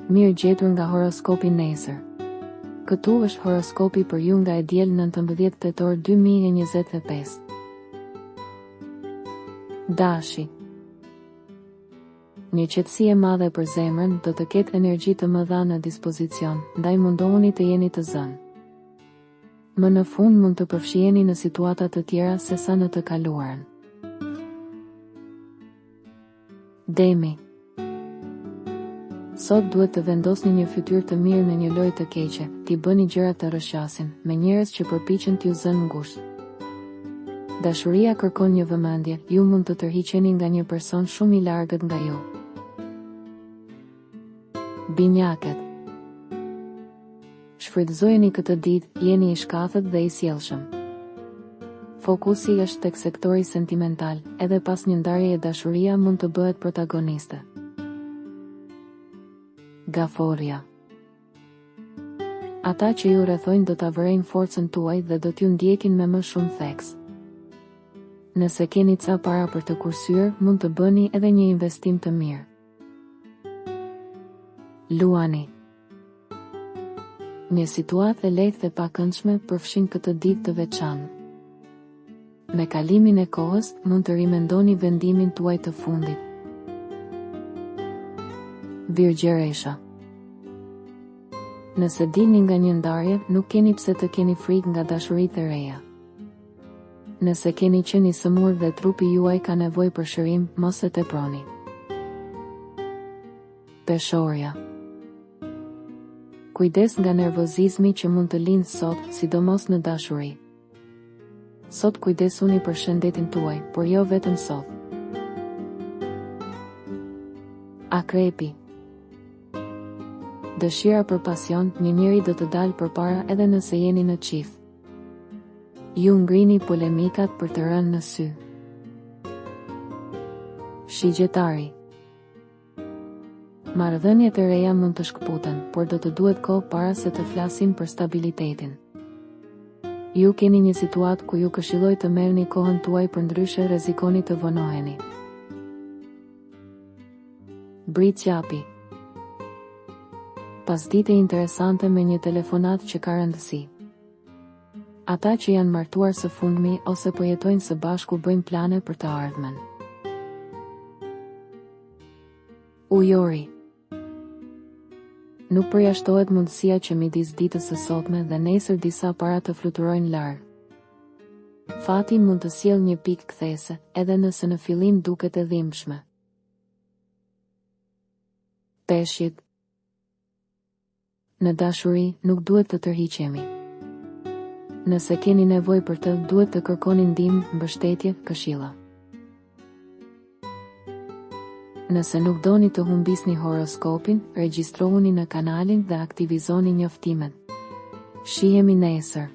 Mirë gjetur nga horoskopi nesër. Këtu është horoskopi për ju nga e diel 19 tetor 2025. Dashi. Një qetësi e madhe për zemrën do të ketë energji të mëdha në dispozicion, ndaj mundohuni të jeni të zënë. Më në fund mund të përfshiheni në situata të tjera se sa në të kaluarën. Demi. Sot duhet të vendosni një fytyrë të mirë në një lojë të keqe, t'i bëni gjërat të rrëshqasin, me njerëz që përpiqen t'ju zënë ngushtë. Dashuria kërkon një vëmendje, ju mund të tërhiqeni nga një person shumë i largët nga ju. Binjakët. Shfrytëzojeni këtë ditë, jeni i shkatët dhe i sjellshëm. Fokusi është tek sektori sentimental, edhe pas një ndarjeje dashuria mund të bëhet protagoniste. Gaforja. Ata që ju rrethojnë do ta vërejnë forcën tuaj dhe do t'ju ndjekin me më shumë theks. Nëse keni ca para për të kursyer, mund të bëni edhe një investim të mirë. Luani. Një situatë e lehtë dhe pakëndshme përfshin këtë ditë të veçantë. Me kalimin e kohës, mund të rimendoni vendimin tuaj të fundit. Virgjëresha. Nëse dilni nga një ndarje, nuk keni pse të keni frikë nga dashuritë e reja. Nëse keni qenë i sëmur dhe trupi juaj ka nevojë për shërim, mos e teproni. Peshorja. Kujdes nga nervozizmi që mund të lindë sot, sidomos në dashuri. Sot kujdesuni për shëndetin tuaj, por jo vetëm sot. Akrepi. Dëshira për pasion, një njeri do të dalë përpara edhe nëse jeni në çift. Ju ngrini polemikat për të rënë në sy. Shigjetari. Marrëdhëniet e reja mund të shkëputen, por do të duhet kohë para se të flasim për stabilitetin. Ju keni një situatë ku ju këshilloj të merrni kohën tuaj, përndryshe rrezikoni të vonoheni. Britsjapi. Pasdite interesante me një telefonat që ka rëndësi. Ata që janë martuar së fundmi ose po jetojnë së bashku bëjnë plane për të ardhmen. Ujori. Nuk përjashtohet mundësia që midis ditës së sotme dhe nesër disa para të fluturojnë larg. Fati mund të sjellë një pikë kthese, edhe nëse në fillim duket e dhimbshme. Peshqit. Në dashuri, nuk duhet të tërhiqemi. Nëse keni nevojë për të, duhet të kërkoni ndihmë, mbështetje, këshilla. Nëse nuk doni të humbisni horoskopin, regjistrohuni në kanalin dhe aktivizoni njoftimet. Shihemi nesër.